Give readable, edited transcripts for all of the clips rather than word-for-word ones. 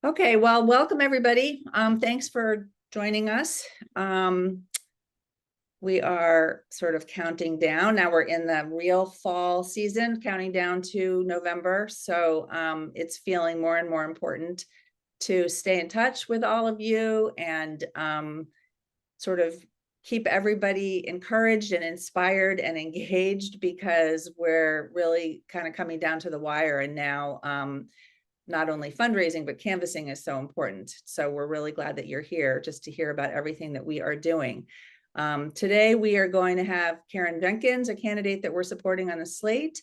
Okay, well, welcome everybody. Thanks for joining us. We are sort of counting down. Now we're in the real fall season, counting down to November. So it's feeling more and more important to stay in touch with all of you and sort of keep everybody encouraged and inspired and engaged, because we're really kind of coming down to the wire. And now not only fundraising, but canvassing is so important. So we're really glad that you're here just to hear about everything that we are doing. Today, we are going to have Karen Jenkins, a candidate that we're supporting on the slate.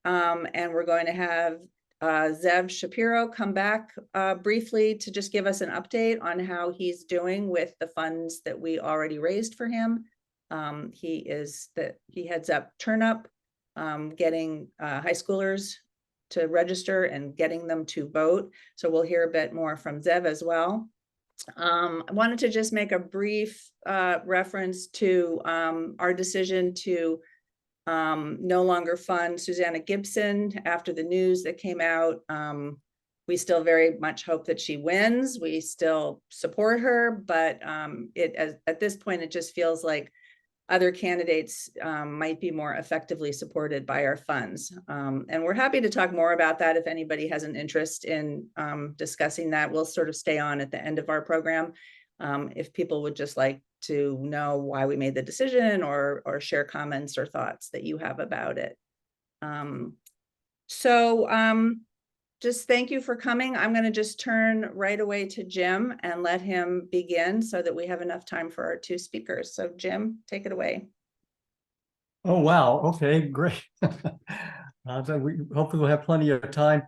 And we're going to have Zev Shapiro come back briefly to just give us an update on how he's doing with the funds that we already raised for him. He heads up Turn Up, getting high schoolers to register and getting them to vote. So we'll hear a bit more from Zev as well. I wanted to just make a brief reference to our decision to no longer fund Susanna Gibson after the news that came out. We still very much hope that she wins. We still support her, but at this point, it just feels like other candidates might be more effectively supported by our funds. And we're happy to talk more about that if anybody has an interest in discussing that. We'll sort of stay on at the end of our program if people would just like to know why we made the decision or share comments or thoughts that you have about it. Just thank you for coming. I'm going to just turn right away to Jim and let him begin so that we have enough time for our two speakers. So Jim, take it away. Oh, wow. Okay, great. Hopefully we'll have plenty of time.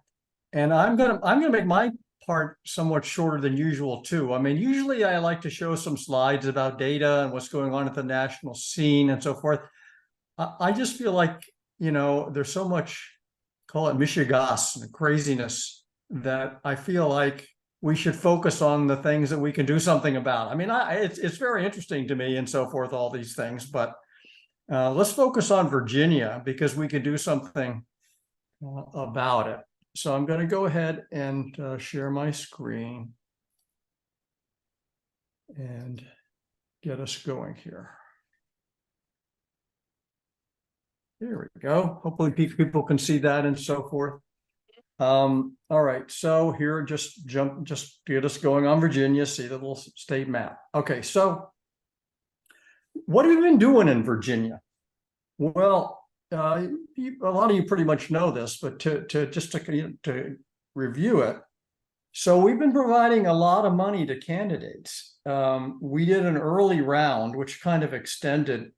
And I'm gonna make my part somewhat shorter than usual too. I mean, usually I like to show some slides about data and what's going on at the national scene and so forth. I just feel like, there's so much, call it mishigas and craziness, that I feel like we should focus on the things that we can do something about. I mean, it's very interesting to me and so forth, all these things, but let's focus on Virginia because we can do something about it. So I'm going to go ahead and share my screen and get us going here. There we go. Hopefully people can see that and so forth. All right, so here, just get us going on Virginia, see the little state map. Okay, so what have you been doing in Virginia? Well, a lot of you pretty much know this, but to review it. So we've been providing a lot of money to candidates. We did an early round, which kind of extended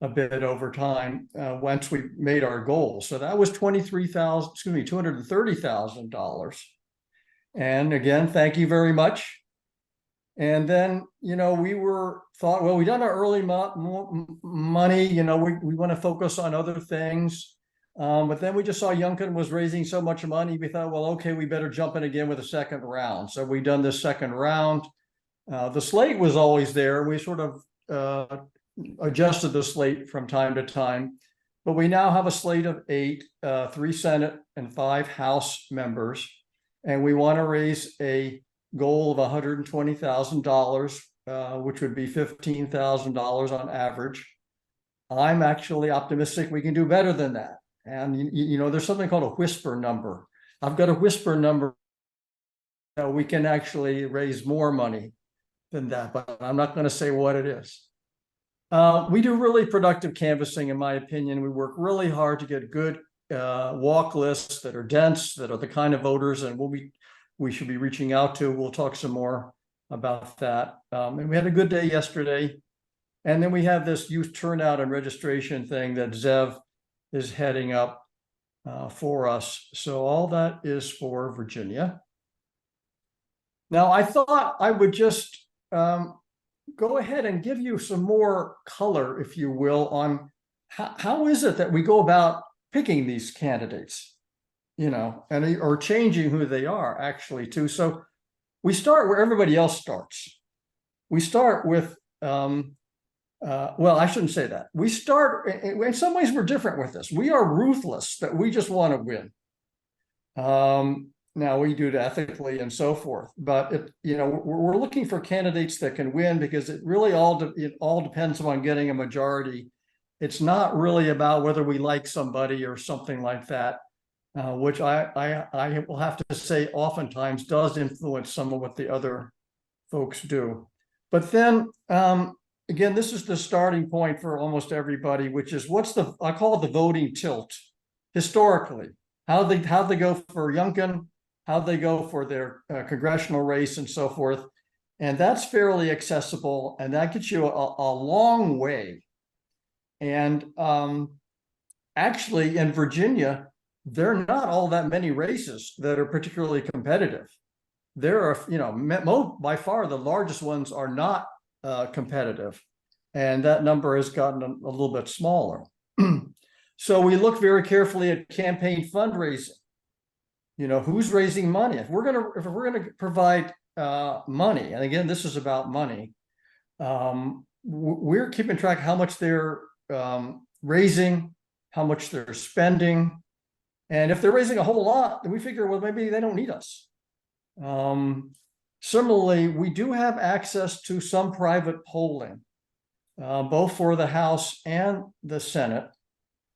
a bit over time once we made our goal. So that was $230,000. And again, thank you very much. And then, we thought, well, we done our early money, we want to focus on other things. But then we just saw Youngkin was raising so much money. We thought, well, okay, we better jump in again with a second round. So we done this second round. The slate was always there. We sort of adjusted the slate from time to time, but we now have a slate of 8, 3 Senate and 5 House members. And we want to raise a goal of $120,000, which would be $15,000 on average. I'm actually optimistic we can do better than that. And there's something called a whisper number. I've got a whisper number. We can actually raise more money than that, but I'm not going to say what it is. We do really productive canvassing, in my opinion. We work really hard to get good walk lists that are dense, that are the kind of voters and we should be reaching out to. We'll talk some more about that. And we had a good day yesterday. And then we have this youth turnout and registration thing that Zev is heading up for us. So all that is for Virginia. Now, I thought I would just go ahead and give you some more color, if you will, on how is it that we go about picking these candidates, or changing who they are actually too. So we start where everybody else starts. We start with, well, I shouldn't say that. We start, in some ways we're different with this. We are ruthless, that we just want to win. Now we do it ethically and so forth, but we're looking for candidates that can win, because it really it all depends on getting a majority. It's not really about whether we like somebody or something like that, which I will have to say oftentimes does influence some of what the other folks do. But then again, this is the starting point for almost everybody, which is I call it the voting tilt historically. How they go for Youngkin, how they go for their congressional race and so forth. And that's fairly accessible, and that gets you a long way. And actually in Virginia, there are not all that many races that are particularly competitive. There are, by far the largest ones are not competitive. And that number has gotten a little bit smaller. So we look very carefully at campaign fundraising. Who's raising money? If we're gonna provide money, and again, this is about money, we're keeping track of how much they're raising, how much they're spending. And if they're raising a whole lot, then we figure, well, maybe they don't need us. Similarly, we do have access to some private polling, both for the House and the Senate.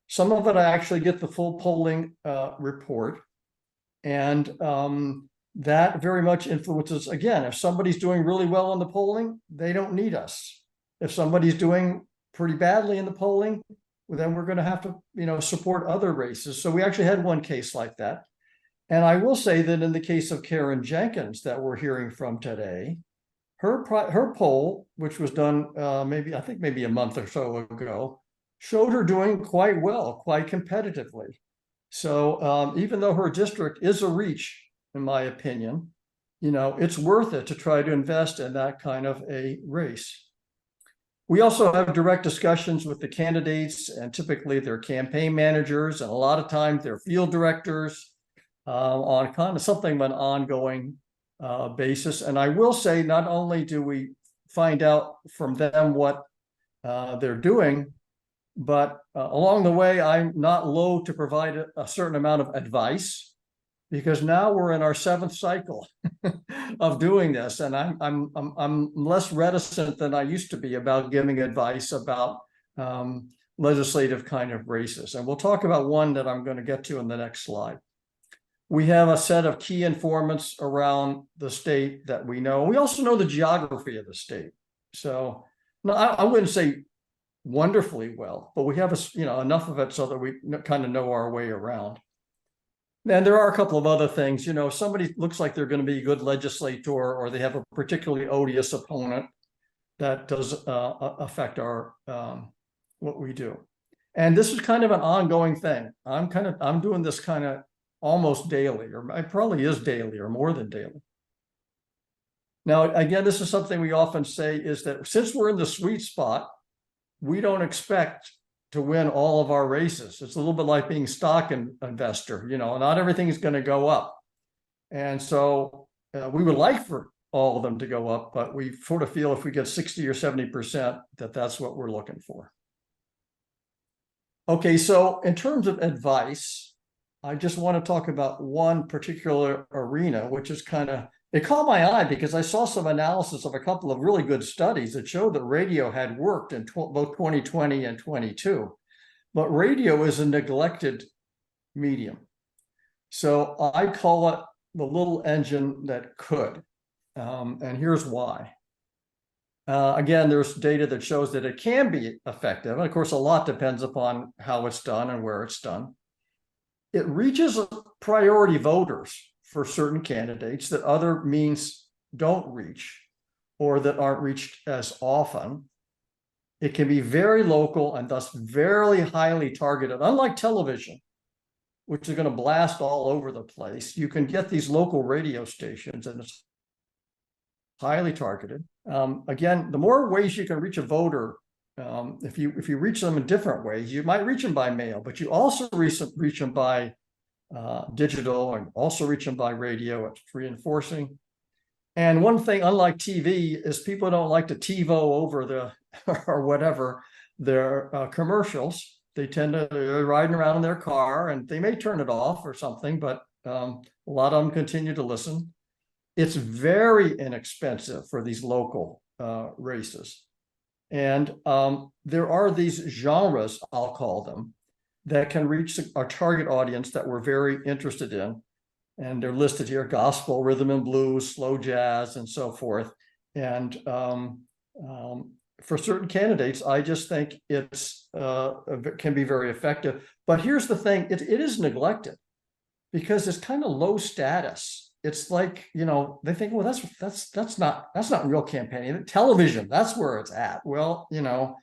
Some of it I actually get the full polling report. And that very much influences, again, if somebody's doing really well in the polling, they don't need us. If somebody's doing pretty badly in the polling, well, then we're going to have to, support other races. So we actually had one case like that. And I will say that in the case of Karen Jenkins that we're hearing from today, her poll, which was done maybe a month or so ago, showed her doing quite well, quite competitively. So even though her district is a reach, in my opinion, it's worth it to try to invest in that kind of a race. We also have direct discussions with the candidates, and typically their campaign managers, and a lot of times their field directors, on kind of something of an ongoing basis. And I will say, not only do we find out from them what they're doing, but along the way, I'm not loath to provide a certain amount of advice, because now we're in our 7th cycle of doing this, and I'm less reticent than I used to be about giving advice about legislative kind of races. And we'll talk about one that I'm going to get to in the next slide. We have a set of key informants around the state that we know. We also know the geography of the state. So no, I wouldn't say wonderfully well, but we have enough of it so that we kind of know our way around. And there are a couple of other things. If somebody looks like they're going to be a good legislator, or they have a particularly odious opponent, that does affect our what we do. And this is kind of an ongoing thing. I'm doing this kind of almost daily, or it probably is daily or more than daily. Now, again, this is something we often say, is that since we're in the sweet spot, we don't expect to win all of our races. It's a little bit like being a stock investor, not everything is going to go up. And so we would like for all of them to go up, but we sort of feel if we get 60 or 70%, that's what we're looking for. Okay, so in terms of advice, I just want to talk about one particular arena, which is it caught my eye because I saw some analysis of a couple of really good studies that showed that radio had worked in both 2020 and 22, but radio is a neglected medium. So I call it the little engine that could, and here's why. Again, there's data that shows that it can be effective. And of course, a lot depends upon how it's done and where it's done. It reaches priority voters for certain candidates that other means don't reach, or that aren't reached as often. It can be very local and thus very highly targeted. Unlike television, which is going to blast all over the place, you can get these local radio stations and it's highly targeted. Again, the more ways you can reach a voter, if you reach them in different ways, you might reach them by mail, but you also reach them by digital, and also reach them by radio. It's reinforcing. And one thing, unlike TV, is people don't like to TiVo over or whatever their commercials. They tend to, they're riding around in their car and they may turn it off or something, but A lot of them continue to listen. It's very inexpensive for these local races. And there are these genres, I'll call them, that can reach our target audience that we're very interested in. And they're listed here: gospel, rhythm and blues, slow jazz, and so forth. And for certain candidates, I just think it's can be very effective. But here's the thing, it is neglected because it's kind of low status. It's like, you know, they think, well, that's not real campaigning. Television, that's where it's at. Well, you know,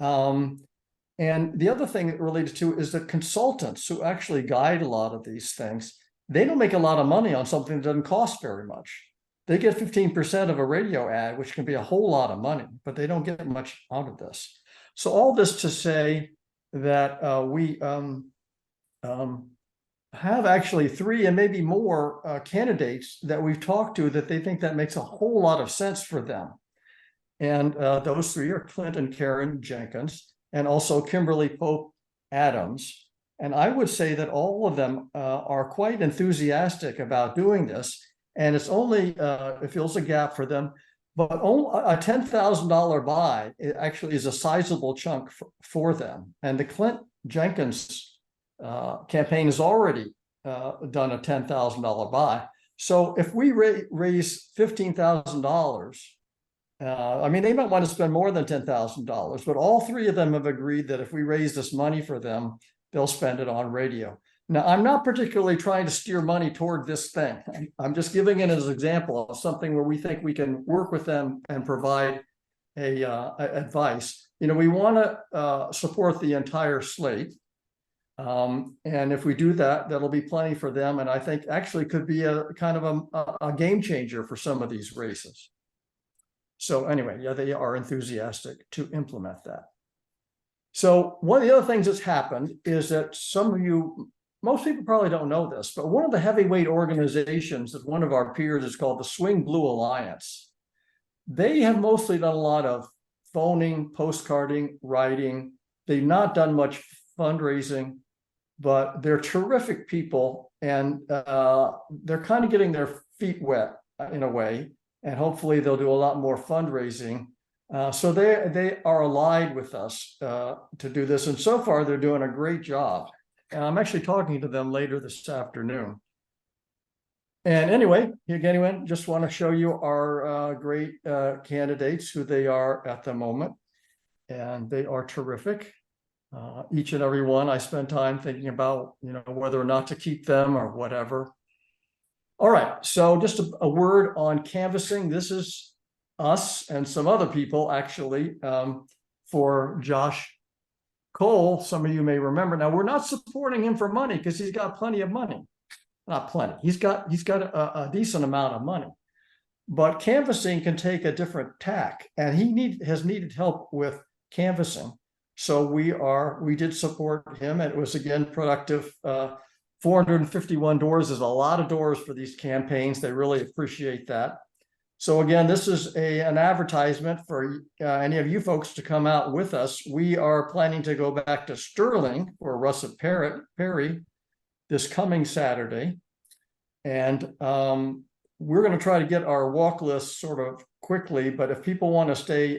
and the other thing related to is that consultants who actually guide a lot of these things, they don't make a lot of money on something that doesn't cost very much. They get 15% of a radio ad, which can be a whole lot of money, but they don't get much out of this. So all this to say that we have actually 3 and maybe more candidates that we've talked to that they think that makes a whole lot of sense for them. And those 3 are Clint and Karen Jenkins, and also Kimberly Pope Adams. And I would say that all of them are quite enthusiastic about doing this. And it's only, it fills a gap for them, but only a $10,000 buy, it actually is a sizable chunk for them. And the Clint Jenkins campaign has already done a $10,000 buy. So if we raise $15,000, I mean, they might want to spend more than $10,000, but all 3 of them have agreed that if we raise this money for them, they'll spend it on radio. Now, I'm not particularly trying to steer money toward this thing. I'm just giving it as an example of something where we think we can work with them and provide advice. You know, we want to support the entire slate. And if we do that, that'll be plenty for them. And I think actually could be a kind of a game changer for some of these races. So anyway, yeah, they are enthusiastic to implement that. So one of the other things that's happened is that some of you, most people probably don't know this, but one of the heavyweight organizations that one of our peers is called the Swing Blue Alliance. They have mostly done a lot of phoning, postcarding, writing. They've not done much fundraising, but they're terrific people, and they're kind of getting their feet wet in a way, and hopefully they'll do a lot more fundraising. So they are allied with us to do this, and so far they're doing a great job. And I'm actually talking to them later this afternoon. And anyway, just want to show you our great candidates, who they are at the moment, and they are terrific. Each and every one, I spend time thinking about, you know, whether or not to keep them or whatever. All right, so just a word on canvassing. This is us and some other people, actually, for Josh Cole. Some of you may remember. Now, we're not supporting him for money because he's got plenty of money. Not plenty. He's got a decent amount of money. But canvassing can take a different tack, and he has needed help with canvassing. So we did support him, and it was again productive. 451 doors is a lot of doors for these campaigns. They really appreciate that. So again, this is an advertisement for any of you folks to come out with us. We are planning to go back to Sterling for Russet Perry this coming Saturday. And we're going to try to get our walk list sort of quickly, but if people want to stay,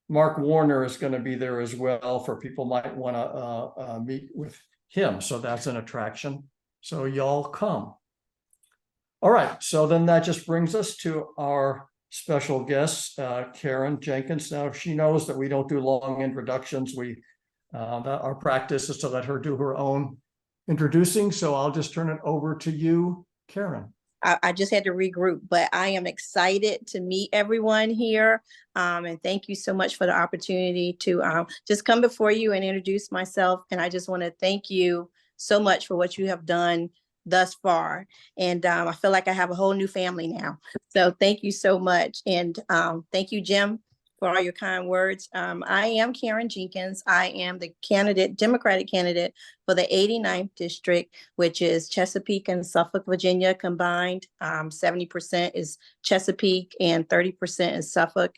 Mark Warner is going to be there as well, for people might want to meet with him. So that's an attraction. So y'all come. All right, so then that just brings us to our special guest, Karen Jenkins. Now, she knows that we don't do long introductions. Our practice is to let her do her own introducing. So I'll just turn it over to you, Karen. I just had to regroup, but I am excited to meet everyone here. And thank you so much for the opportunity to just come before you and introduce myself. And I just want to thank you so much for what you have done thus far. And I feel like I have a whole new family now. So thank you so much. And thank you, Jim, for all your kind words. I am Karen Jenkins. I am the Democratic candidate for the 89th district, which is Chesapeake and Suffolk, Virginia combined. 70% is Chesapeake and 30% is Suffolk.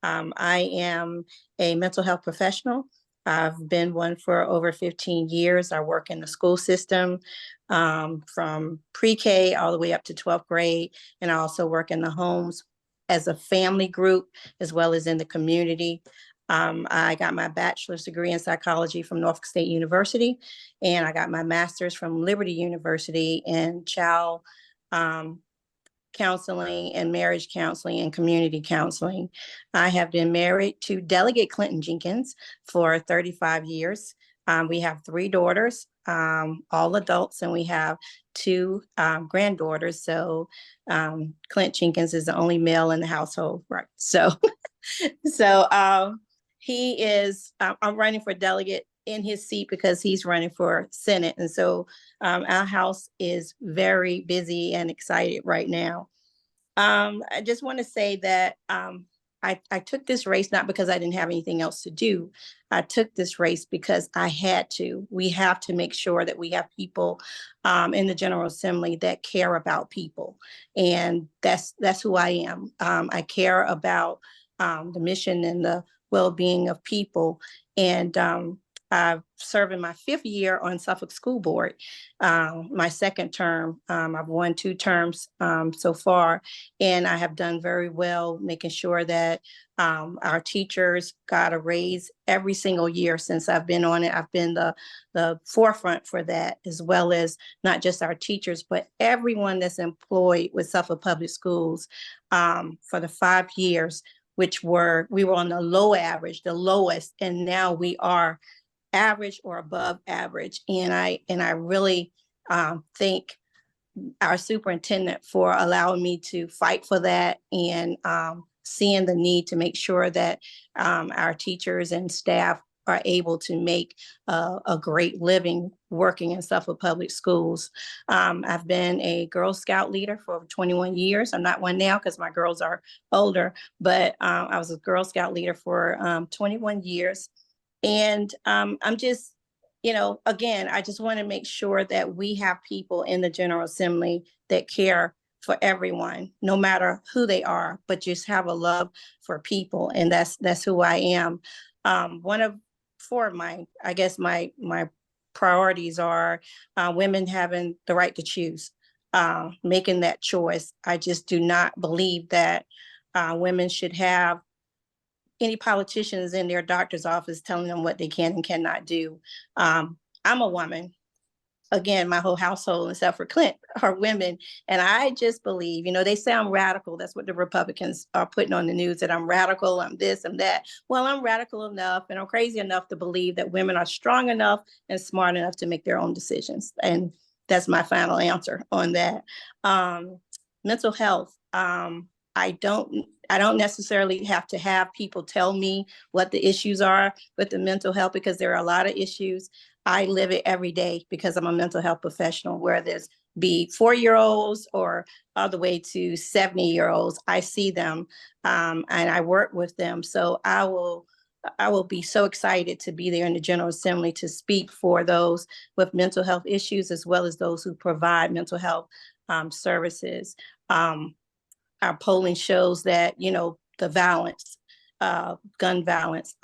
I am a mental health professional. I've been one for over 15 years. I work in the school system from pre-K all the way up to 12th grade. And I also work in the homes as a family group, as well as in the community. I got my bachelor's degree in psychology from Norfolk State University, and I got my master's from Liberty University in child counseling and marriage counseling and community counseling. I have been married to Delegate Clinton Jenkins for 35 years. We have 3 daughters, all adults, and we have 2 granddaughters. So Clint Jenkins is the only male in the household, right? So, he is, I'm running for delegate in his seat because he's running for Senate. And so our house is very busy and excited right now. I just want to say that I took this race not because I didn't have anything else to do. I took this race because I had to. We have to make sure that we have people in the General Assembly that care about people. And that's who I am. I care about the mission and the well-being of people. And I've served in my 5th year on Suffolk School Board. My 2nd term, I've won 2 terms so far, and I have done very well making sure that our teachers got a raise every single year since I've been on it. I've been the forefront for that, as well as not just our teachers, but everyone that's employed with Suffolk Public Schools for the 5 years, we were on the low average, the lowest, and now we are average or above average. And I really thank our superintendent for allowing me to fight for that and seeing the need to make sure that our teachers and staff are able to make a great living working in Suffolk Public Schools. I've been a Girl Scout leader for over 21 years. I'm not one now because my girls are older, but I was a Girl Scout leader for 21 years. And I'm just, again, I just want to make sure that we have people in the General Assembly that care for everyone, no matter who they are, but just have a love for people. And that's who I am. My priorities are women having the right to choose, making that choice. I just do not believe that women should have any politicians in their doctor's office telling them what they can and cannot do. I'm a woman. Again, my whole household, except for Clint, are women. And I just believe, they say I'm radical. That's what the Republicans are putting on the news, that I'm radical, I'm this, I'm that. Well, I'm radical enough and I'm crazy enough to believe that women are strong enough and smart enough to make their own decisions. And that's my final answer on that. Mental health. I don't necessarily have to have people tell me what the issues are with the mental health, because there are a lot of issues. I live it every day because I'm a mental health professional, where there's be 4-year-olds or all the way to 70-year-olds. I see them and I work with them. So I will be so excited to be there in the General Assembly to speak for those with mental health issues, as well as those who provide mental health services. Our polling shows that, the violence, gun violence,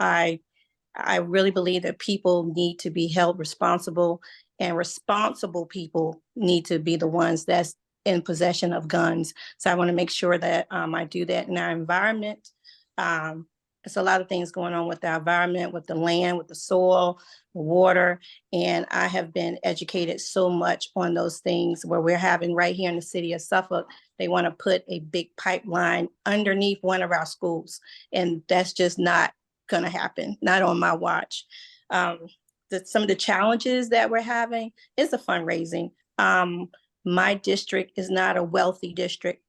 I really believe that people need to be held responsible, and responsible people need to be the ones that's in possession of guns. So I want to make sure that I do that in our environment. There's a lot of things going on with our environment, with the land, with the soil, the water. And I have been educated so much on those things, where we're having right here in the city of Suffolk, they want to put a big pipeline underneath one of our schools. And that's just not going to happen, not on my watch. Some of the challenges that we're having is the fundraising. My district is not a wealthy district.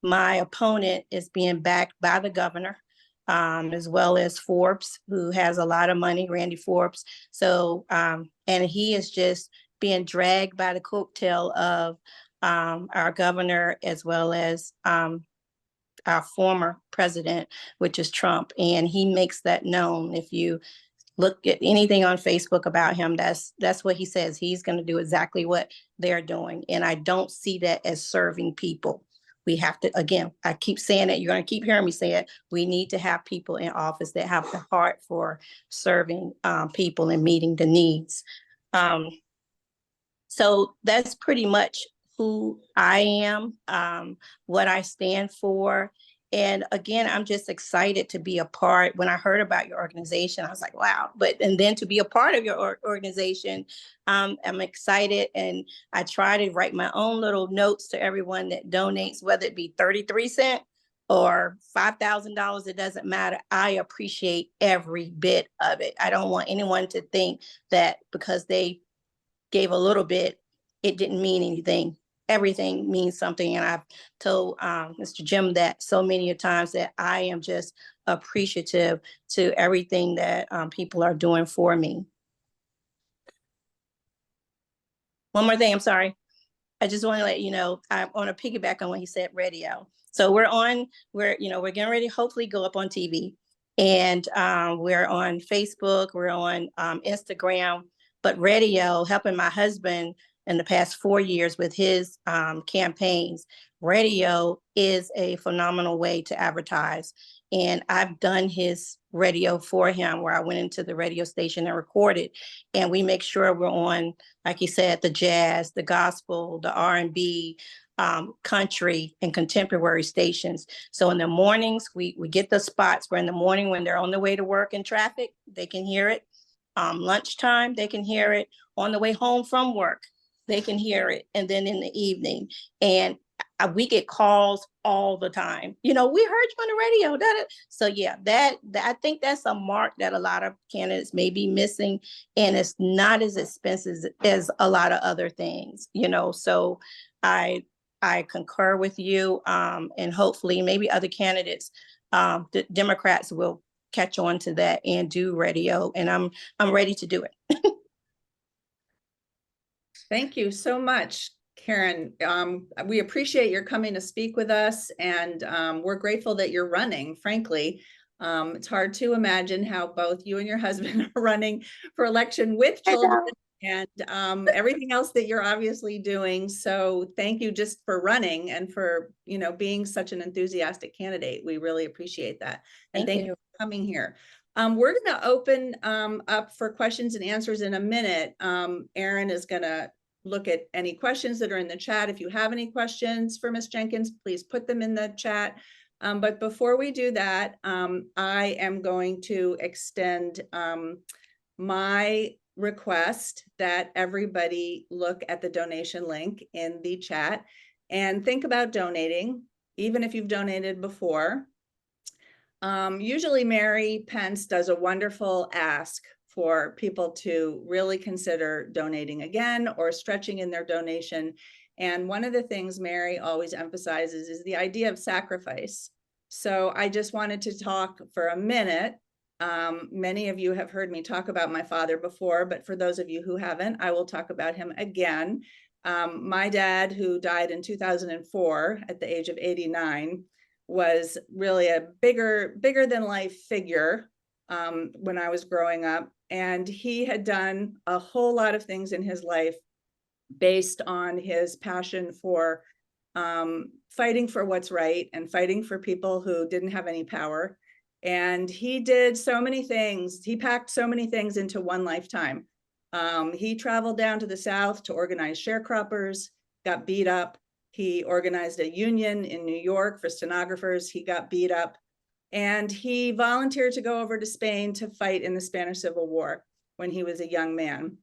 My opponent is being backed by the governor, as well as Forbes, who has a lot of money, Randy Forbes. So, and he is just being dragged by the coattail of our governor, as well as our former president, which is Trump. And he makes that known. If you look at anything on Facebook about him, that's what he says. He's going to do exactly what they're doing. And I don't see that as serving people. we have to, again, I keep saying it, you're going to keep hearing me say it, we need to have people in office that have the heart for serving people and meeting the needs. So that's pretty much who I am, what I stand for. And again, I'm just excited to be a part. When I heard about your organization, I was like, wow. And then to be a part of your organization, I'm excited. And I try to write my own little notes to everyone that donates, whether it be 33 cents or $5,000, it doesn't matter. I appreciate every bit of it. I don't want anyone to think that because they gave a little bit, it didn't mean anything. Everything means something. And I've told Mr. Jim that so many times that I am just appreciative to everything that people are doing for me. One more thing, I'm sorry. I just want to let you know, I want to piggyback on what he said, radio. So we're getting ready to hopefully go up on TV. And we're on Facebook, we're on Instagram, but radio, helping my husband in the past 4 years with his campaigns. Radio is a phenomenal way to advertise. And I've done his radio for him, where I went into the radio station and recorded. And we make sure we're on, like you said, the jazz, the gospel, the R&B, country, and contemporary stations. So in the mornings, we get the spots where in the morning when they're on the way to work in traffic, they can hear it. Lunchtime, they can hear it. On the way home from work, they can hear it. And then in the evening. And we get calls all the time. We heard you on the radio. So yeah, that I think that's a mark that a lot of candidates may be missing, and it's not as expensive as a lot of other things. So I concur with you, and hopefully maybe other candidates, the Democrats will catch on to that and do radio, and I'm ready to do it. Thank you so much, Karen. We appreciate your coming to speak with us, and we're grateful that you're running, frankly. It's hard to imagine how both you and your husband are running for election with children and everything else that you're obviously doing. So thank you just for running and for, being such an enthusiastic candidate. We really appreciate that. And thank you for coming here. We're going to open up for questions and answers in a minute. Erin is going to look at any questions that are in the chat. If you have any questions for Ms. Jenkins, please put them in the chat. But before we do that, I am going to extend my request that everybody look at the donation link in the chat and think about donating, even if you've donated before. Usually Mary Pence does a wonderful ask for people to really consider donating again or stretching in their donation. And one of the things Mary always emphasizes is the idea of sacrifice. So I just wanted to talk for a minute. Many of you have heard me talk about my father before, but for those of you who haven't, I will talk about him again. My dad, who died in 2004 at the age of 89, was really a bigger than life figure when I was growing up. And he had done a whole lot of things in his life based on his passion for fighting for what's right and fighting for people who didn't have any power. And he did so many things. He packed so many things into one lifetime. He traveled down to the South to organize sharecroppers, got beat up. He organized a union in New York for stenographers. He got beat up. And he volunteered to go over to Spain to fight in the Spanish Civil War when he was a young man,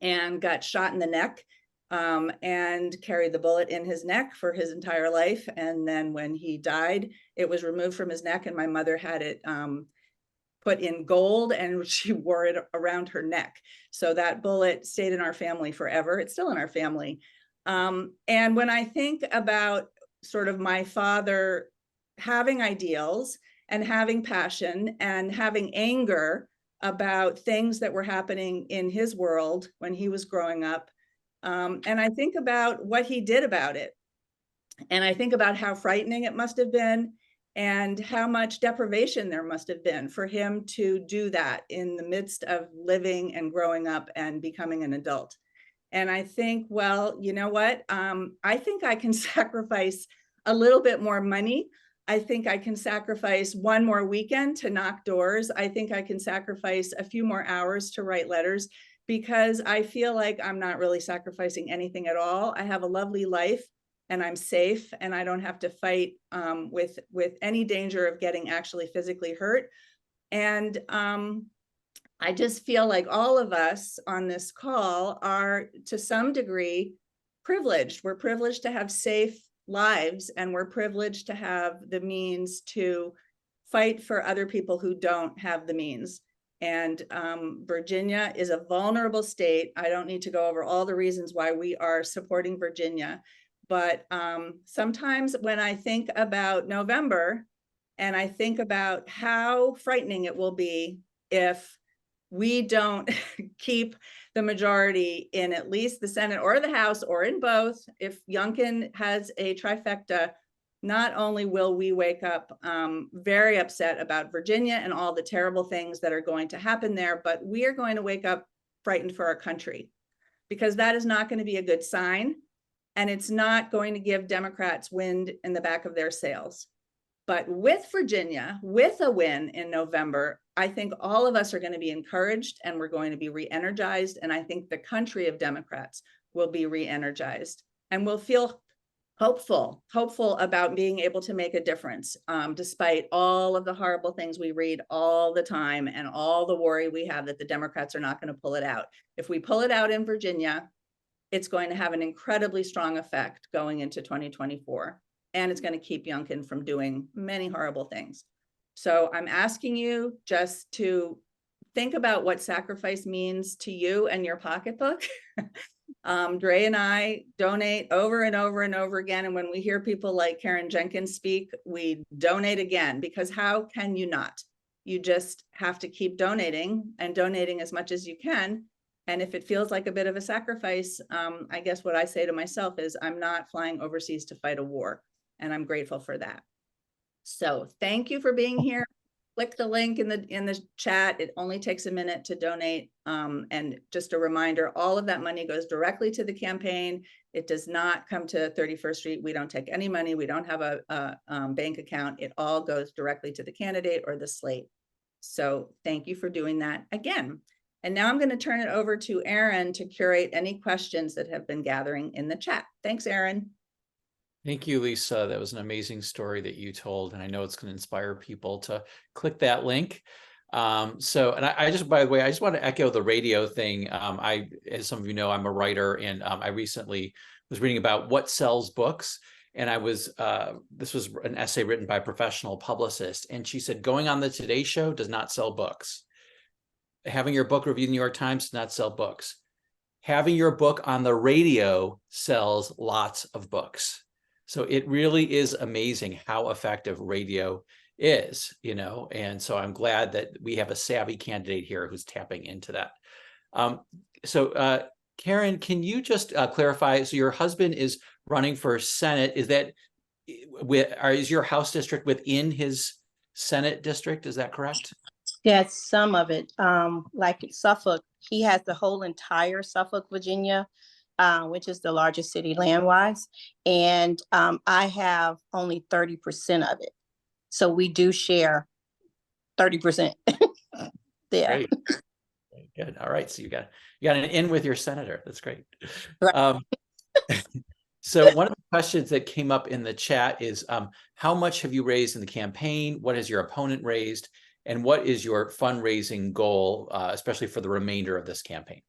and got shot in the neck and carried the bullet in his neck for his entire life. And then when he died, it was removed from his neck, and my mother had it put in gold, and she wore it around her neck. So that bullet stayed in our family forever. It's still in our family. And when I think about sort of my father having ideals and having passion and having anger about things that were happening in his world when he was growing up, and I think about what he did about it, and I think about how frightening it must have been and how much deprivation there must have been for him to do that in the midst of living and growing up and becoming an adult. And I think, well, you know what? I think I can sacrifice a little bit more money. I think I can sacrifice one more weekend to knock doors. I think I can sacrifice a few more hours to write letters, because I feel like I'm not really sacrificing anything at all. I have a lovely life and I'm safe, and I don't have to fight with any danger of getting actually physically hurt. And I just feel like all of us on this call are to some degree privileged. We're privileged to have safe lives, and we're privileged to have the means to fight for other people who don't have the means. And Virginia is a vulnerable state. I don't need to go over all the reasons why we are supporting Virginia. But sometimes when I think about November, and I think about how frightening it will be if we don't keep the majority in at least the Senate or the House, or in both, if Youngkin has a trifecta, not only will we wake up very upset about Virginia and all the terrible things that are going to happen there, but we are going to wake up frightened for our country, because that is not going to be a good sign. And it's not going to give Democrats wind in the back of their sails. But with Virginia, with a win in November, I think all of us are going to be encouraged, and we're going to be re-energized. And I think the country of Democrats will be re-energized, and we'll feel hopeful about being able to make a difference, despite all of the horrible things we read all the time and all the worry we have that the Democrats are not going to pull it out. If we pull it out in Virginia, it's going to have an incredibly strong effect going into 2024. And it's going to keep Youngkin from doing many horrible things. So I'm asking you just to think about what sacrifice means to you and your pocketbook. Dre and I donate over and over and over again. And when we hear people like Karen Jenkins speak, we donate again, because how can you not? You just have to keep donating, and donating as much as you can. And if it feels like a bit of a sacrifice, I guess what I say to myself is, I'm not flying overseas to fight a war. And I'm grateful for that. So thank you for being here. Click the link in the chat. It only takes a minute to donate. And just a reminder, all of that money goes directly to the campaign. It does not come to 31st Street. We don't take any money. We don't have a bank account. It all goes directly to the candidate or the slate. So thank you for doing that again. And now I'm going to turn it over to Aaron to curate any questions that have been gathering in the chat. Thanks, Aaron. Thank you, Lisa. That was an amazing story that you told, and I know it's going to inspire people to click that link. And I just, by the way, I just want to echo the radio thing. As some of you know, I'm a writer, and I recently was reading about what sells books. And this was an essay written by a professional publicist. And she said, going on the Today Show does not sell books. Having your book reviewed in the New York Times does not sell books. Having your book on the radio sells lots of books. So it really is amazing how effective radio is, and so I'm glad that we have a savvy candidate here who's tapping into that. Karen, can you just clarify? So your husband is running for Senate. Is your House district within his Senate district? Is that correct? Yes, some of it. Like Suffolk, he has the whole entire Suffolk, Virginia, which is the largest city land-wise. And I have only 30% of it. So we do share 30% there. Great. Good. All right. So you got an in with your senator. That's great. Right. So one of the questions that came up in the chat is, how much have you raised in the campaign? What has your opponent raised? And what is your fundraising goal, especially for the remainder of this campaign?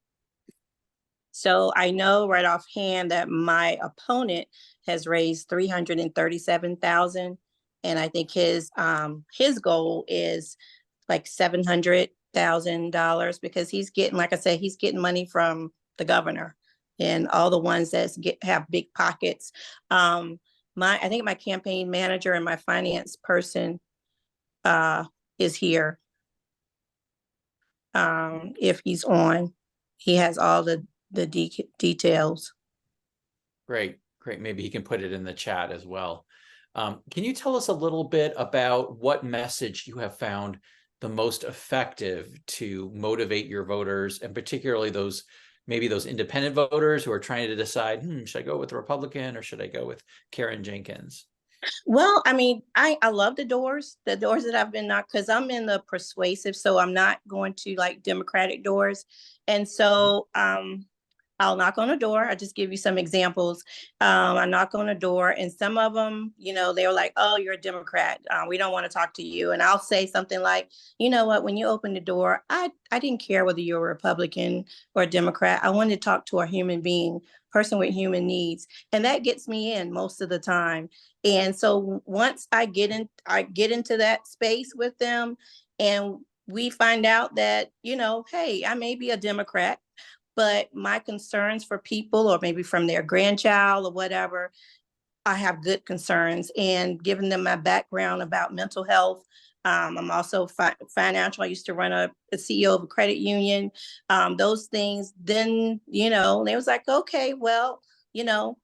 So I know right offhand that my opponent has raised $337,000, and I think his goal is like $700,000, because he's getting, like I said, he's getting money from the governor and all the ones that have big pockets. I think my campaign manager and my finance person is here. If he's on, he has all the details. Great. Maybe he can put it in the chat as well. Can you tell us a little bit about what message you have found the most effective to motivate your voters, and particularly those independent voters who are trying to decide, should I go with the Republican or should I go with Karen Jenkins? Well, I mean, I love the doors that I've been knocked, because I'm in the persuasive, so I'm not going to like Democratic doors. And so I'll knock on a door. I'll just give you some examples. I knock on a door, and some of them, they're like, "Oh, you're a Democrat. We don't want to talk to you." And I'll say something like, "You know what? When you open the door, I didn't care whether you're a Republican or a Democrat. I wanted to talk to a human being, person with human needs." And that gets me in most of the time. And so once I get into that space with them, and we find out that, hey, I may be a Democrat, but my concerns for people, or maybe from their grandchild or whatever, I have good concerns, and giving them my background about mental health. I'm also financial. I used to run a CEO of a credit union. Those things, then, they was like, okay, well, you know,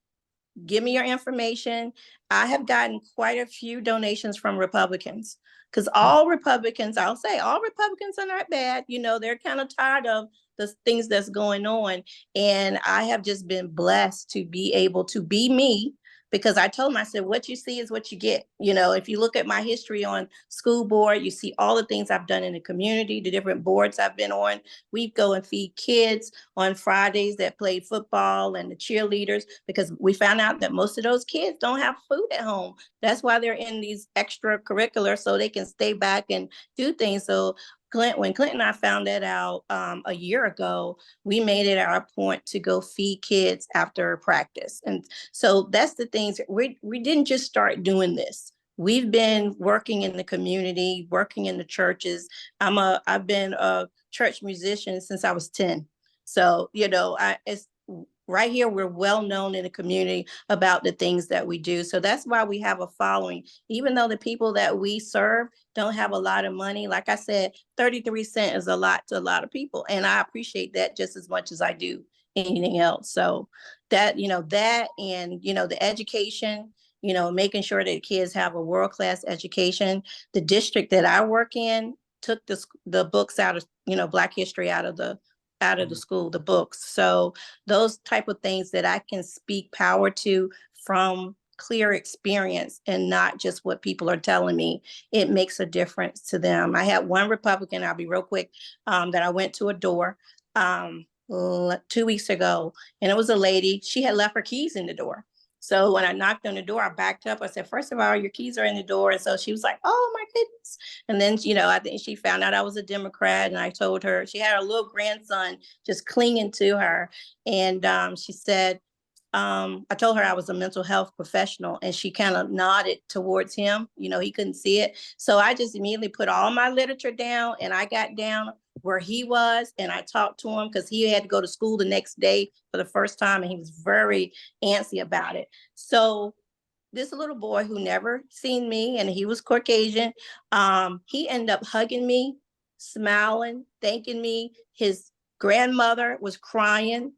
give me your information. I have gotten quite a few donations from Republicans, because all Republicans, I'll say, all Republicans are not bad. They're kind of tired of the things that's going on. And I have just been blessed to be able to be me, because I told them, I said, what you see is what you get. If you look at my history on school board, you see all the things I've done in the community, the different boards I've been on. We go and feed kids on Fridays that played football, and the cheerleaders, because we found out that most of those kids don't have food at home. That's why they're in these extracurricular, so they can stay back and do things. So when Clinton and I found that out a year ago, we made it our point to go feed kids after practice. And so that's the things. We didn't just start doing this. We've been working in the community, working in the churches. I've been a church musician since I was 10. So, it's right here, we're well known in the community about the things that we do. So that's why we have a following. Even though the people that we serve don't have a lot of money, like I said, 33 cents is a lot to a lot of people. And I appreciate that just as much as I do anything else. So that, that, and, the education, making sure that kids have a world-class education. The district that I work in took the books out of, Black history out of the school, the books. So those type of things that I can speak power to from clear experience, and not just what people are telling me, it makes a difference to them. I had one Republican, I'll be real quick, that I went to a door 2 weeks ago, and it was a lady. She had left her keys in the door. So when I knocked on the door, I backed up. I said, first of all, your keys are in the door. And so she was like, oh my goodness. And then, I think she found out I was a Democrat, and I told her, she had a little grandson just clinging to her. And she said, I told her I was a mental health professional, and she kind of nodded towards him. He couldn't see it. So I just immediately put all my literature down, and I got down where he was, and I talked to him, because he had to go to school the next day for the first time, and he was very antsy about it. So this little boy who never seen me, and he was Caucasian, he ended up hugging me, smiling, thanking me. His grandmother was crying.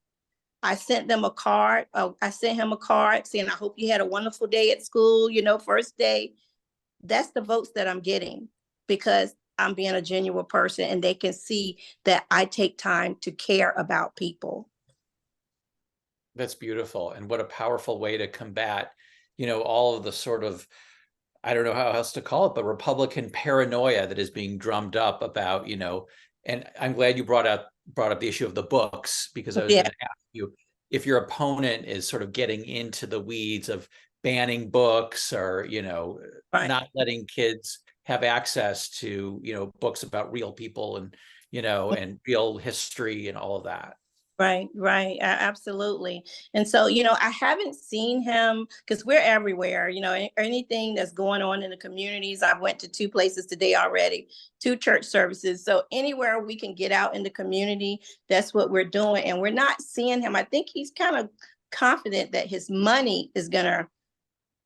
I sent them a card. I sent him a card saying, I hope you had a wonderful day at school, first day. That's the votes that I'm getting, because I'm being a genuine person, and they can see that I take time to care about people. That's beautiful. And what a powerful way to combat, all of the sort of, I don't know how else to call it, but Republican paranoia that is being drummed up about, and I'm glad you brought up the issue of the books, because I was going to ask you if your opponent is sort of getting into the weeds of banning books, or, Right. not letting kids have access to, books about real people, and, and real history and all of that. Right. Absolutely. And so, I haven't seen him, because we're everywhere, anything that's going on in the communities. I went to 2 places today already, 2 church services. So anywhere we can get out in the community, that's what we're doing. And we're not seeing him. I think he's kind of confident that his money is going to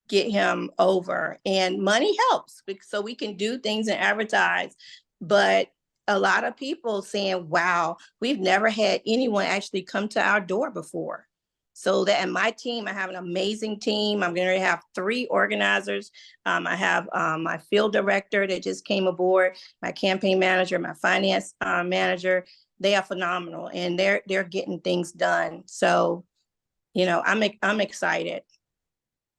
get him over, and money helps, so we can do things and advertise. But a lot of people saying, wow, we've never had anyone actually come to our door before. So that, and my team, I have an amazing team. I'm going to have 3 organizers. I have my field director that just came aboard, my campaign manager, my finance manager. They are phenomenal, and they're getting things done. So, I'm excited.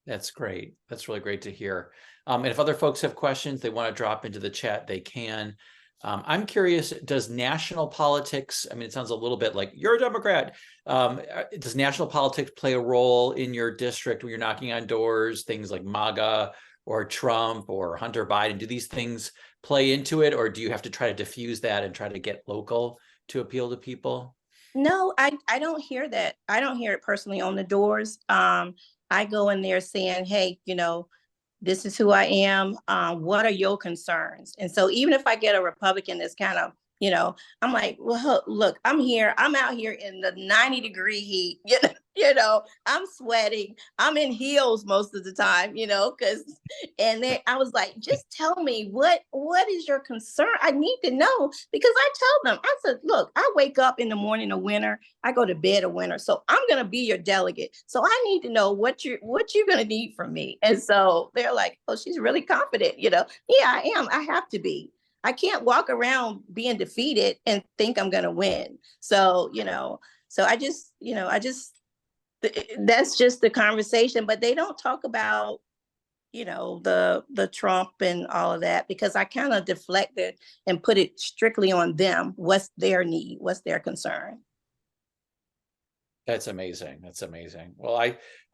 That's great. That's really great to hear. And if other folks have questions, they want to drop into the chat, they can. I'm curious, does national politics, I mean, it sounds a little bit like you're a Democrat. Does national politics play a role in your district when you're knocking on doors, things like MAGA or Trump or Hunter Biden? Do these things play into it, or do you have to try to diffuse that and try to get local to appeal to people? No, I don't hear that. I don't hear it personally on the doors. I go in there saying, hey, this is who I am. What are your concerns? And so even if I get a Republican that's kind of, I'm like, well, look, I'm out here in the 90-degree heat, I'm sweating. I'm in heels most of the time, and then I was like, just tell me what is your concern? I need to know, because I tell them, I said, look, I wake up in the morning of winter, I go to bed of winter. So I'm going to be your delegate. So I need to know what you're going to need from me. And so they're like, oh, she's really confident, Yeah, I am. I have to be. I can't walk around being defeated and think I'm going to win. So, so I just, that's just the conversation, but they don't talk about, the Trump and all of that, because I kind of deflect it and put it strictly on them. What's their need? What's their concern? That's amazing. That's amazing. Well,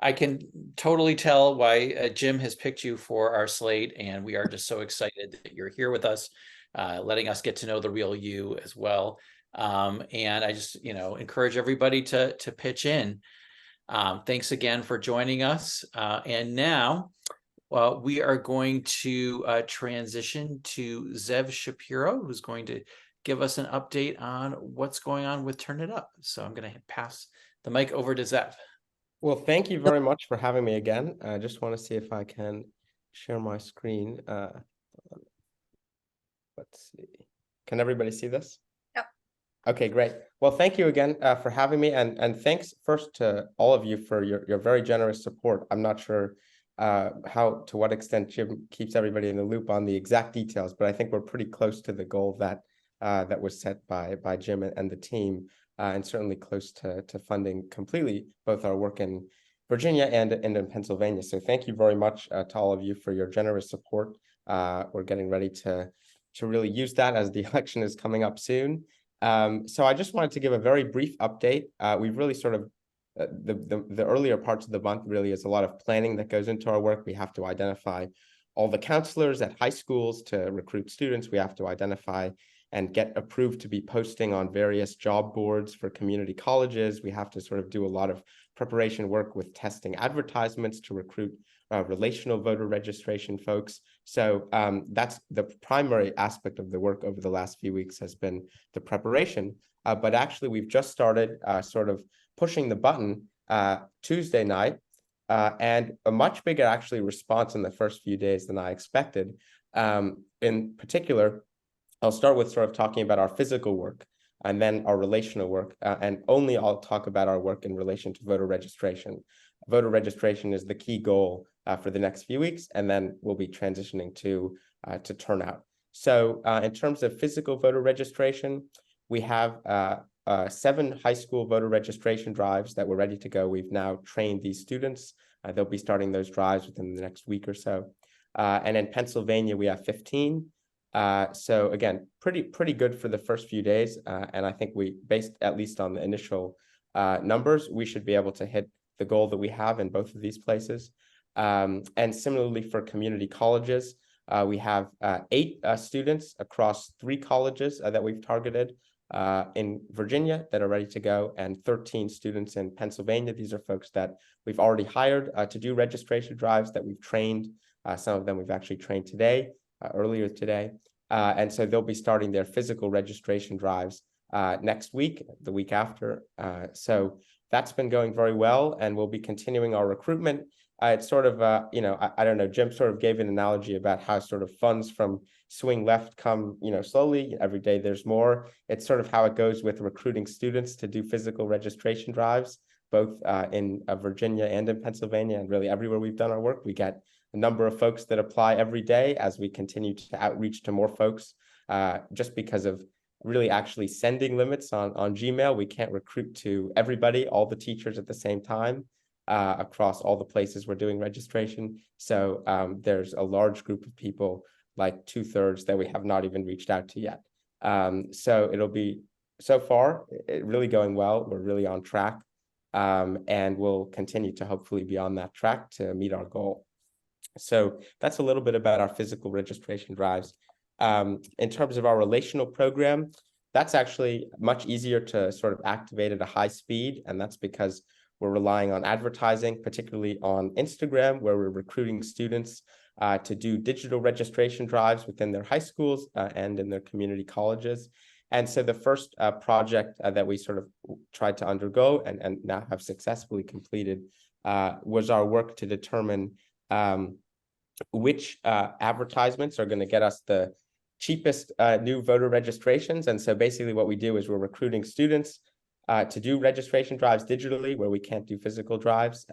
I can totally tell why Jim has picked you for our slate, and we are just so excited that you're here with us, letting us get to know the real you as well. And I just, encourage everybody to pitch in. Thanks again for joining us. And now we are going to transition to Zev Shapiro, who's going to give us an update on what's going on with Turn It Up. So I'm going to pass the mic over to Zev. Well, thank you very much for having me again. I just want to see if I can share my screen. Let's see. Can everybody see this? Yep. Okay, great. Well, thank you again for having me, and thanks first to all of you for your very generous support. I'm not sure to what extent Jim keeps everybody in the loop on the exact details, but I think we're pretty close to the goal that that was set by Jim and the team. And certainly close to funding completely both our work in Virginia and in Pennsylvania. So thank you very much to all of you for your generous support. We're getting ready to really use that as the election is coming up soon. So I just wanted to give a very brief update. We've really sort of, the earlier parts of the month really is a lot of planning that goes into our work. We have to identify all the counselors at high schools to recruit students. We have to identify and get approved to be posting on various job boards for community colleges. We have to sort of do a lot of preparation work with testing advertisements to recruit relational voter registration folks. So that's the primary aspect of the work over the last few weeks, has been the preparation. But actually, we've just started sort of pushing the button Tuesday night, and a much bigger actually response in the first few days than I expected. In particular, I'll start with sort of talking about our physical work and then our relational work, and only I'll talk about our work in relation to voter registration. Voter registration is the key goal for the next few weeks, and then we'll be transitioning to turnout. So in terms of physical voter registration, we have 7 high school voter registration drives that were ready to go. We've now trained these students. They'll be starting those drives within the next week or so. And in Pennsylvania, we have 15. So again, pretty good for the first few days. And I think based at least on the initial numbers, we should be able to hit the goal that we have in both of these places. And similarly for community colleges, we have 8 students across 3 colleges that we've targeted in Virginia that are ready to go, and 13 students in Pennsylvania. These are folks that we've already hired to do registration drives, that we've trained. Some of them we've actually trained today. Earlier today. And so they'll be starting their physical registration drives next week, the week after. So that's been going very well, and we'll be continuing our recruitment. It's sort of, I don't know, Jim sort of gave an analogy about how sort of funds from swing left come, slowly. Every day there's more. It's sort of how it goes with recruiting students to do physical registration drives, both in Virginia and in Pennsylvania, and really everywhere we've done our work. We get a number of folks that apply every day as we continue to outreach to more folks. Just because of really actually sending limits on Gmail, we can't recruit to everybody, all the teachers at the same time. across all the places we're doing registration. So there's a large group of people, like 2/3, that we have not even reached out to yet. So it'll be, so far, really going well. We're really on track, and we'll continue to hopefully be on that track to meet our goal. So that's a little bit about our physical registration drives. In terms of our relational program, that's actually much easier to sort of activate at a high speed, and that's because we're relying on advertising, particularly on Instagram, where we're recruiting students to do digital registration drives within their high schools and in their community colleges. And so the first project that we sort of tried to undergo and now have successfully completed was our work to determine which advertisements are going to get us the cheapest new voter registrations. And so basically what we do is we're recruiting students to do registration drives digitally where we can't do physical drives,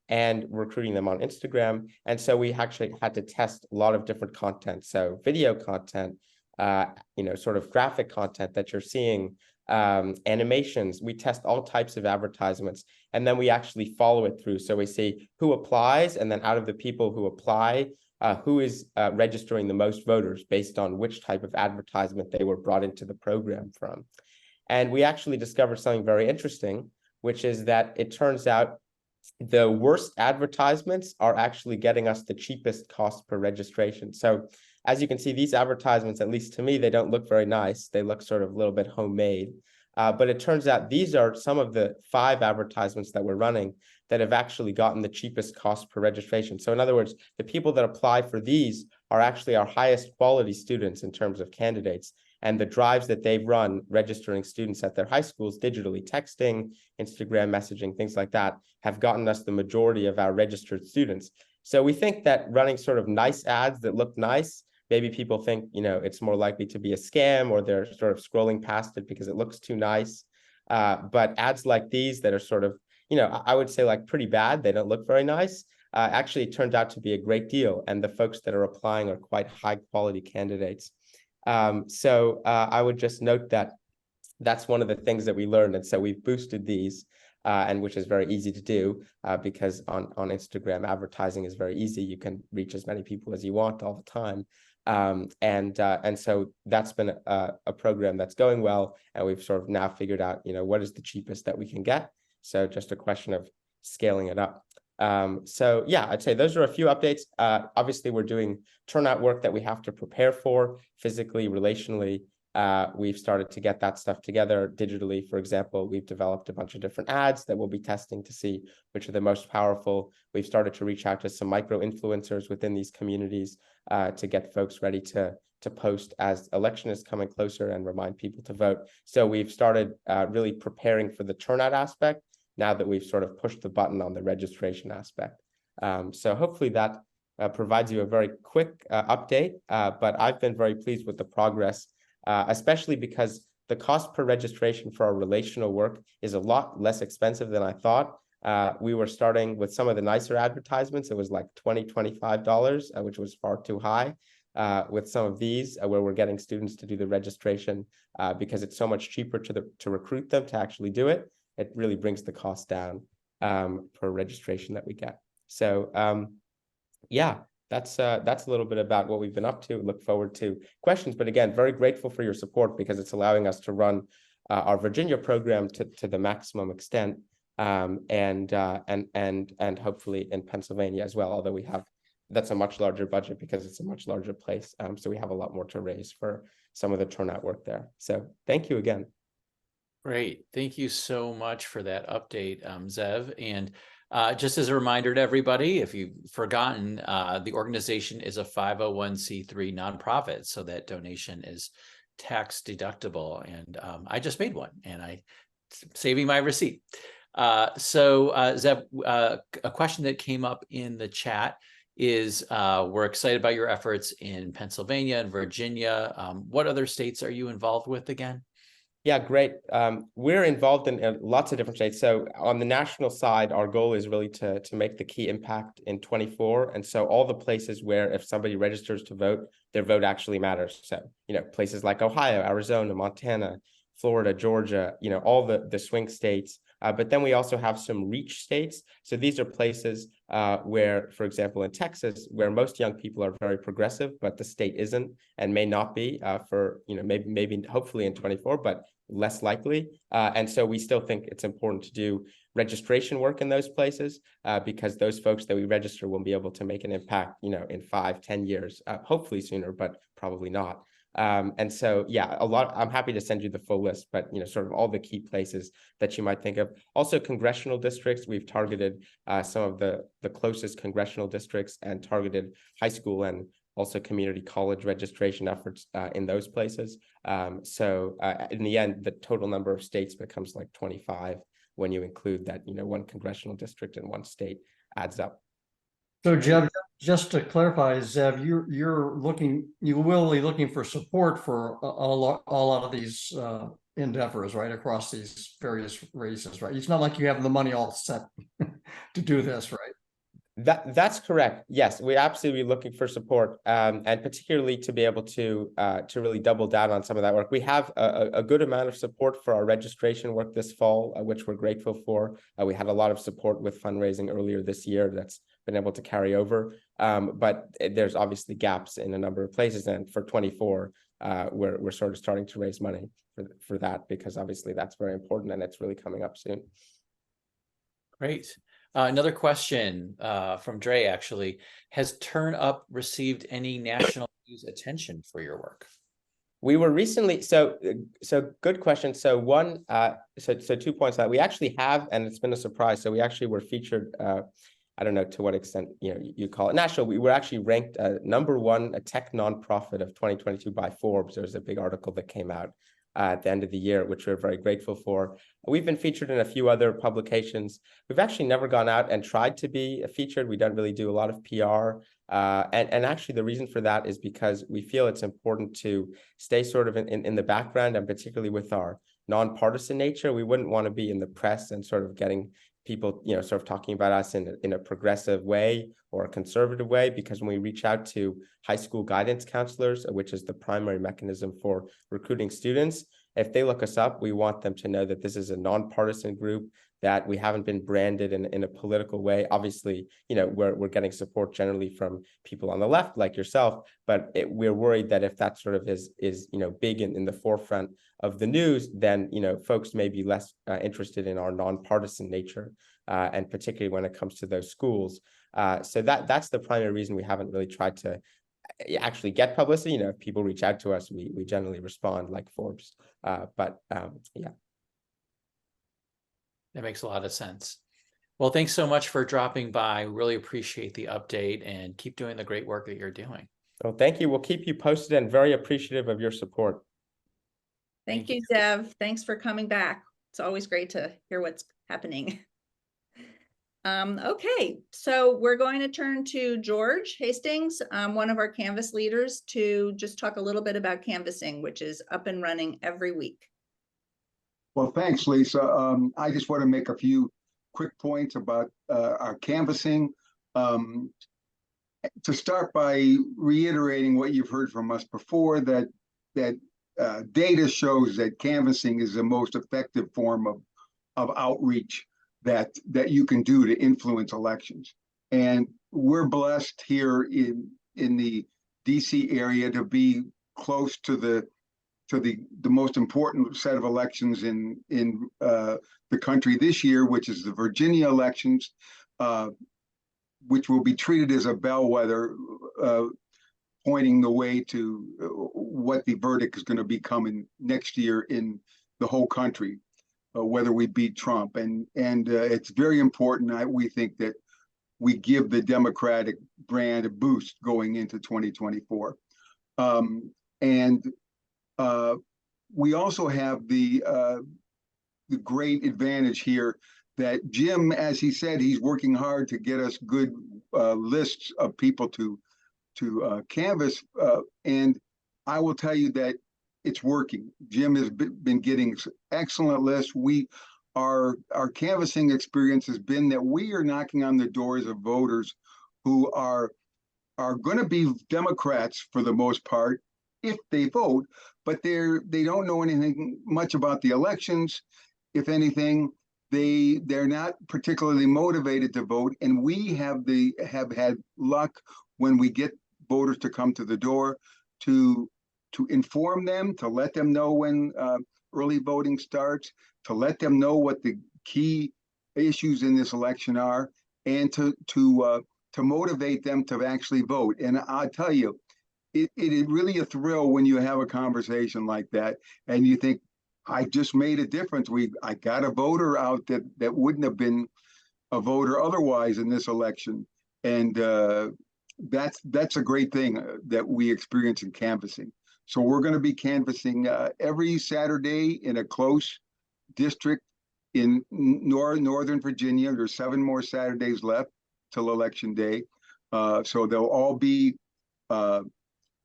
and recruiting them on Instagram. And so we actually had to test a lot of different content. So video content, sort of graphic content that you're seeing, animations. We test all types of advertisements, and then we actually follow it through. So we see who applies, and then out of the people who apply, who is registering the most voters based on which type of advertisement they were brought into the program from. And we actually discovered something very interesting, which is that it turns out the worst advertisements are actually getting us the cheapest cost per registration. So as you can see, these advertisements, at least to me, they don't look very nice. They look sort of a little bit homemade. But it turns out these are some of the 5 advertisements that we're running that have actually gotten the cheapest cost per registration. So in other words, the people that apply for these are actually our highest quality students in terms of candidates. And the drives that they've run registering students at their high schools digitally, texting, Instagram messaging, things like that, have gotten us the majority of our registered students. So we think that running sort of nice ads that look nice, maybe people think, it's more likely to be a scam, or they're sort of scrolling past it because it looks too nice. But ads like these that are sort of, I would say like pretty bad, they don't look very nice, actually turned out to be a great deal. And the folks that are applying are quite high quality candidates. So I would just note that that's one of the things that we learned. And so we've boosted these, and which is very easy to do because on Instagram, advertising is very easy. You can reach as many people as you want all the time. And so that's been a program that's going well. And we've sort of now figured out, what is the cheapest that we can get. So just a question of scaling it up. So yeah, I'd say those are a few updates. Obviously, we're doing turnout work that we have to prepare for physically, relationally. We've started to get that stuff together digitally. For example, we've developed a bunch of different ads that we'll be testing to see which are the most powerful. We've started to reach out to some micro influencers within these communities to get folks ready to post as election is coming closer and remind people to vote. So we've started really preparing for the turnout aspect now that we've sort of pushed the button on the registration aspect. So hopefully that provides you a very quick update, but I've been very pleased with the progress, especially because the cost per registration for our relational work is a lot less expensive than I thought. We were starting with some of the nicer advertisements. It was like $20, $25, which was far too high. With some of these, where we're getting students to do the registration, because it's so much cheaper to recruit them to actually do it. It really brings the cost down per registration that we get. So yeah, that's a little bit about what we've been up to. Look forward to questions, but again, very grateful for your support because it's allowing us to run our Virginia program to the maximum extent, and hopefully in Pennsylvania as well. Although that's a much larger budget because it's a much larger place, so we have a lot more to raise for some of the turnout work there. So thank you again. Great. Thank you so much for that update, Zev. And just as a reminder to everybody, if you've forgotten, the organization is a 501c3 nonprofit, so that donation is tax deductible. And I just made one, and I'm saving my receipt. So Zev, a question that came up in the chat is, we're excited about your efforts in Pennsylvania and Virginia. What other states are you involved with again? Yeah, great. We're involved in lots of different states. So on the national side, our goal is really to make the key impact in 24. And so all the places where if somebody registers to vote, their vote actually matters. So, places like Ohio, Arizona, Montana, Florida, Georgia, all the swing states, But then we also have some reach states. So these are places where, for example, in Texas, where most young people are very progressive, but the state isn't and may not be for, maybe hopefully in 24, but less likely. And so we still think it's important to do registration work in those places because those folks that we register will be able to make an impact, in 5-10 years, hopefully sooner, but probably not. And so, yeah, I'm happy to send you the full list, but, sort of all the key places that you might think of. Also congressional districts, we've targeted some of the closest congressional districts and targeted high school and also community college registration efforts in those places. So in the end, the total number of states becomes like 25 when you include that, one congressional district in one state adds up. So Jeb, just to clarify, Zev, you're will be looking for support for a lot of these endeavors, right, across these various races, right? It's not like you have the money all set to do this, right? That's correct. Yes, we're absolutely looking for support, and particularly to be able to really double down on some of that work. We have a good amount of support for our registration work this fall, which we're grateful for. We had a lot of support with fundraising earlier this year that's been able to carry over, but there's obviously gaps in a number of places. And for 24, we're sort of starting to raise money for that because obviously that's very important and it's really coming up soon. Great. Another question from Dre, actually. Has Turn Up received any national news attention for your work? We were recently, so good question. So one, so 2 points that we actually have, and it's been a surprise. So we actually were featured, I don't know to what extent, you call it national. We were actually ranked #1, a tech nonprofit of 2022 by Forbes. There was a big article that came out at the end of the year, which we're very grateful for. We've been featured in a few other publications. We've actually never gone out and tried to be featured. We don't really do a lot of PR. And actually the reason for that is because we feel it's important to stay sort of in the background, and particularly with our nonpartisan nature. We wouldn't want to be in the press and sort of getting people, sort of talking about us in a progressive way or a conservative way, because when we reach out to high school guidance counselors, which is the primary mechanism for recruiting students, if they look us up, we want them to know that this is a nonpartisan group, that we haven't been branded in a political way. Obviously, we're getting support generally from people on the left like yourself, but we're worried that if that sort of is big in the forefront of the news, then folks may be less interested in our nonpartisan nature, and particularly when it comes to those schools. So that's the primary reason we haven't really tried to actually get publicity. If people reach out to us, we generally respond like Forbes. Yeah. That makes a lot of sense. Well, thanks so much for dropping by. Really appreciate the update and keep doing the great work that you're doing. Well, thank you. We'll keep you posted and very appreciative of your support. Thank you, Zev. Thanks for coming back. It's always great to hear what's happening. Okay, so we're going to turn to George Hastings, one of our Canvas leaders, to just talk a little bit about canvassing, which is up and running every week. Well, thanks, Lisa. I just want to make a few quick points about our canvassing. To start by reiterating what you've heard from us before, that data shows that canvassing is the most effective form of outreach that you can do to influence elections. And we're blessed here in the DC area to be close to the most important set of elections in the country this year, which is the Virginia elections, which will be treated as a bellwether, pointing the way to what the verdict is going to be coming next year in the whole country, whether we beat Trump. And it's very important, we think, that we give the Democratic brand a boost going into 2024. We also have the great advantage here that Jim, as he said, he's working hard to get us good lists of people to canvass, and I will tell you that it's working. Jim has been getting excellent lists. Our canvassing experience has been that we are knocking on the doors of voters who are going to be Democrats for the most part if they vote, but they don't know anything much about the elections. If anything, they're not particularly motivated to vote, and we have had luck when we get voters to come to the door to inform them, to let them know when early voting starts, to let them know what the key issues in this election are, and to motivate them to actually vote. And I'll tell you, it is really a thrill when you have a conversation like that and you think, I just made a difference. I got a voter out that wouldn't have been a voter otherwise in this election. And that's a great thing that we experience in canvassing. So we're going to be canvassing every Saturday in a close district in Northern Virginia. There's 7 more Saturdays left till Election Day. So they'll all be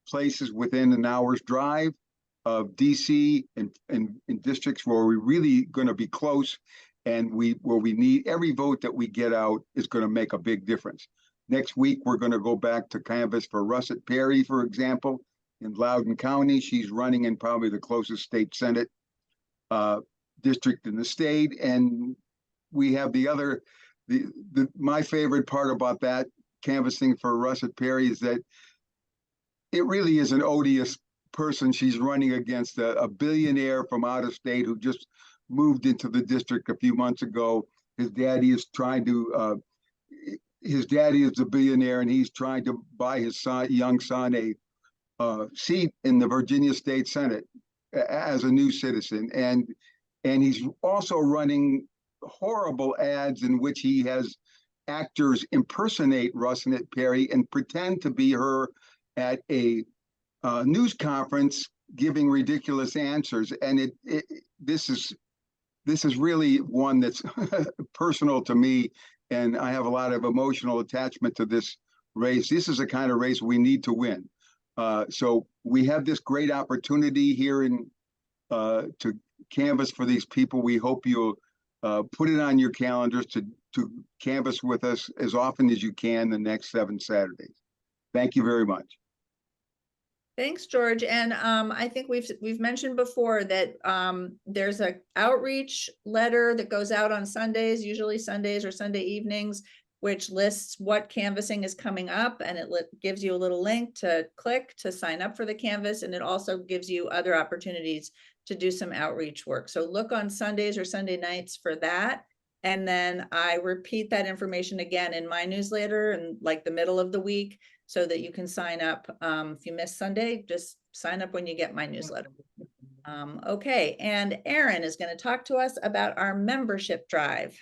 places within an hour's drive of DC and in districts where we're really going to be close, and where we need every vote that we get out is going to make a big difference. Next week, we're going to go back to canvass for Russet Perry, for example, in Loudoun County. She's running in probably the closest state Senate district in the state. And we have my favorite part about that canvassing for Russet Perry is that it really is an odious person she's running against, a billionaire from out of state who just moved into the district a few months ago. His daddy is a billionaire, and he's trying to buy his young son a seat in the Virginia State Senate as a new citizen. And he's also running horrible ads in which he has actors impersonate Russet Perry and pretend to be her at a news conference giving ridiculous answers. And this is really one that's personal to me, and I have a lot of emotional attachment to this race. This is a kind of race we need to win. So we have this great opportunity here to canvass for these people. We hope you'll put it on your calendars to canvass with us as often as you can the next 7 Saturdays. Thank you very much. Thanks, George. And I think we've mentioned before that there's an outreach letter that goes out on Sundays, usually Sundays or Sunday evenings, which lists what canvassing is coming up, and it gives you a little link to click to sign up for the canvass, and it also gives you other opportunities to do some outreach work. So look on Sundays or Sunday nights for that. And then I repeat that information again in my newsletter and like the middle of the week, so that you can sign up. If you miss Sunday, just sign up when you get my newsletter. Okay, and Aaron is going to talk to us about our membership drive.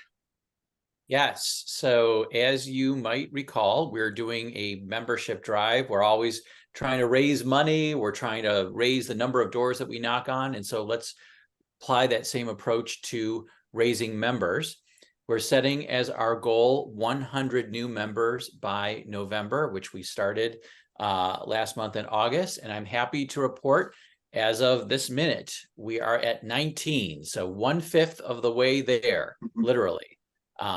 Yes, so as you might recall, we're doing a membership drive. We're always trying to raise money. We're trying to raise the number of doors that we knock on. And so let's apply that same approach to raising members. We're setting as our goal 100 new members by November, which we started last month in August. And I'm happy to report, as of this minute, we are at 19. So 1/5 of the way there, literally.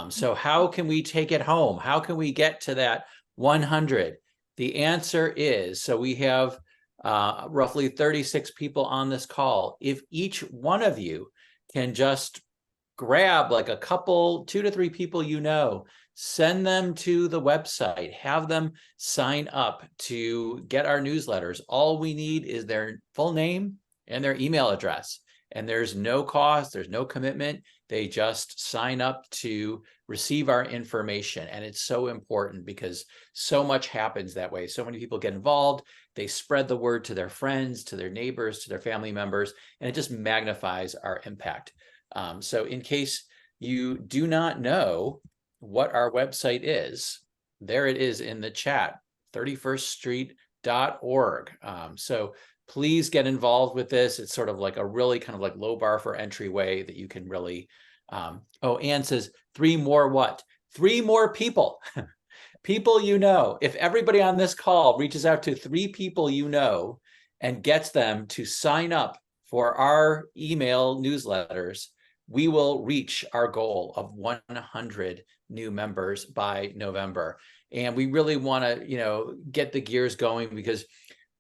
So how can we take it home? How can we get to that 100? The answer is, so we have roughly 36 people on this call. If each one of you can just grab like a couple, 2 to 3 people you know, send them to the website, have them sign up to get our newsletters. All we need is their full name and their email address. And there's no cost, there's no commitment. They just sign up to receive our information. And it's so important because so much happens that way. So many people get involved. They spread the word to their friends, to their neighbors, to their family members, and it just magnifies our impact. So in case you do not know what our website is, there it is in the chat, 31ststreet.org. So please get involved with this. It's sort of like a really kind of like low bar for entry way that you can really, oh, Ann says 3 more what? 3 more people, people you know. If everybody on this call reaches out to 3 people you know and gets them to sign up for our email newsletters, we will reach our goal of 100 new members by November. And we really want to, get the gears going, because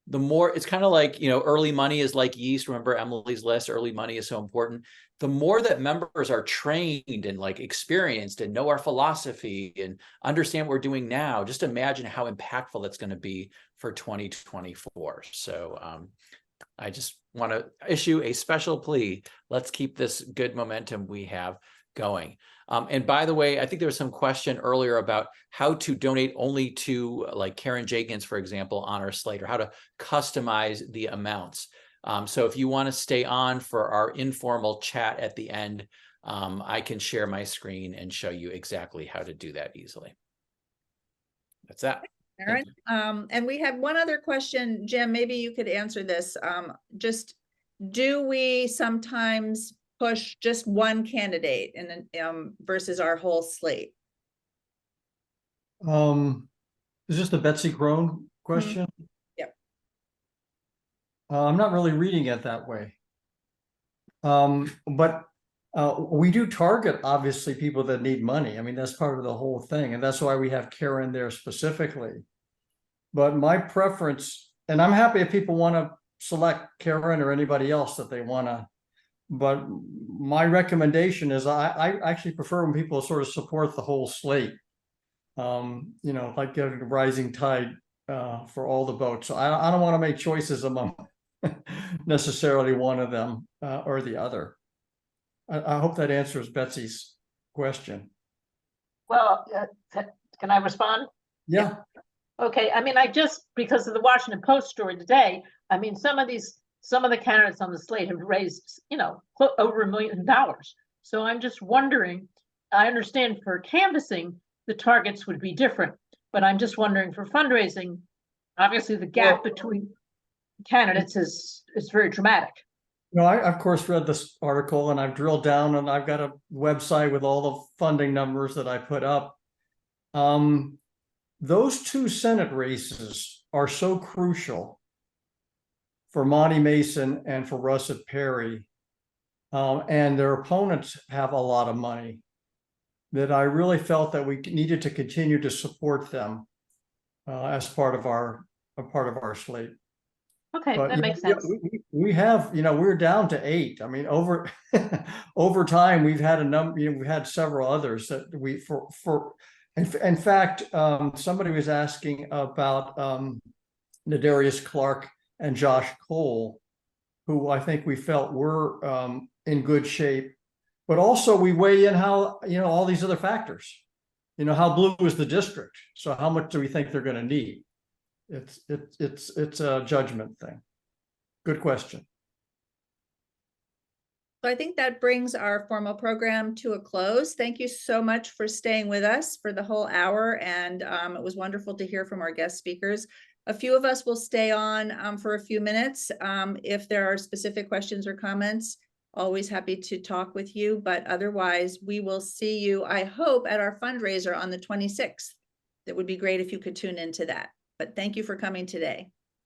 the more, it's kind of like, early money is like yeast. Remember Emily's list, early money is so important. the more that members are trained and like experienced and know our philosophy and understand what we're doing now, just imagine how impactful that's going to be for 2024. So I just want to issue a special plea. Let's keep this good momentum we have going. And by the way, I think there was some question earlier about how to donate only to like Karen Jenkins, for example, on our slate, or how to customize the amounts. So if you want to stay on for our informal chat at the end, I can share my screen and show you exactly how to do that easily. That's that. All right. And we had one other question, Jim, maybe you could answer this. Just, do we sometimes push just one candidate and versus our whole slate? Is this the Betsy Crone question? Yep. I'm not really reading it that way. But we do target, obviously, people that need money. I mean, that's part of the whole thing. And that's why we have Karen there specifically. But my preference, and I'm happy if people want to select Karen or anybody else that they want to, but my recommendation is I actually prefer when people sort of support the whole slate. You know, like getting a rising tide for all the boats. So I don't want to make choices among necessarily one of them or the other. I hope that answers Betsy's question. Well, can I respond? Yeah. Okay, I mean, because of the Washington Post story today, I mean, some of the candidates on the slate have raised, you know, over $1 million. So I'm just wondering, I understand for canvassing, the targets would be different, but I'm just wondering for fundraising, obviously the gap between candidates is very dramatic. No, I of course read this article and I've drilled down and I've got a website with all the funding numbers that I put up. Those two Senate races are so crucial for Monty Mason and for Russet Perry, and their opponents have a lot of money, that I really felt that we needed to continue to support them as part of our slate. Okay, But that makes sense. we have, you know, we're down to 8. I mean, over over time, we've had a number, you know, we've had several others that we in fact, somebody was asking about Nadarius Clark and Josh Cole, who I think we felt were in good shape, but also we weigh in how, you know, all these other factors, you know, how blue is the district? So how much do we think they're going to need? It's a judgment thing. Good question. So I think that brings our formal program to a close. Thank you so much for staying with us for the whole hour. And it was wonderful to hear from our guest speakers. A few of us will stay on for a few minutes. If there are specific questions or comments, always happy to talk with you. But otherwise, we will see you, I hope, at our fundraiser on the 26th. It would be great if you could tune into that. But thank you for coming today.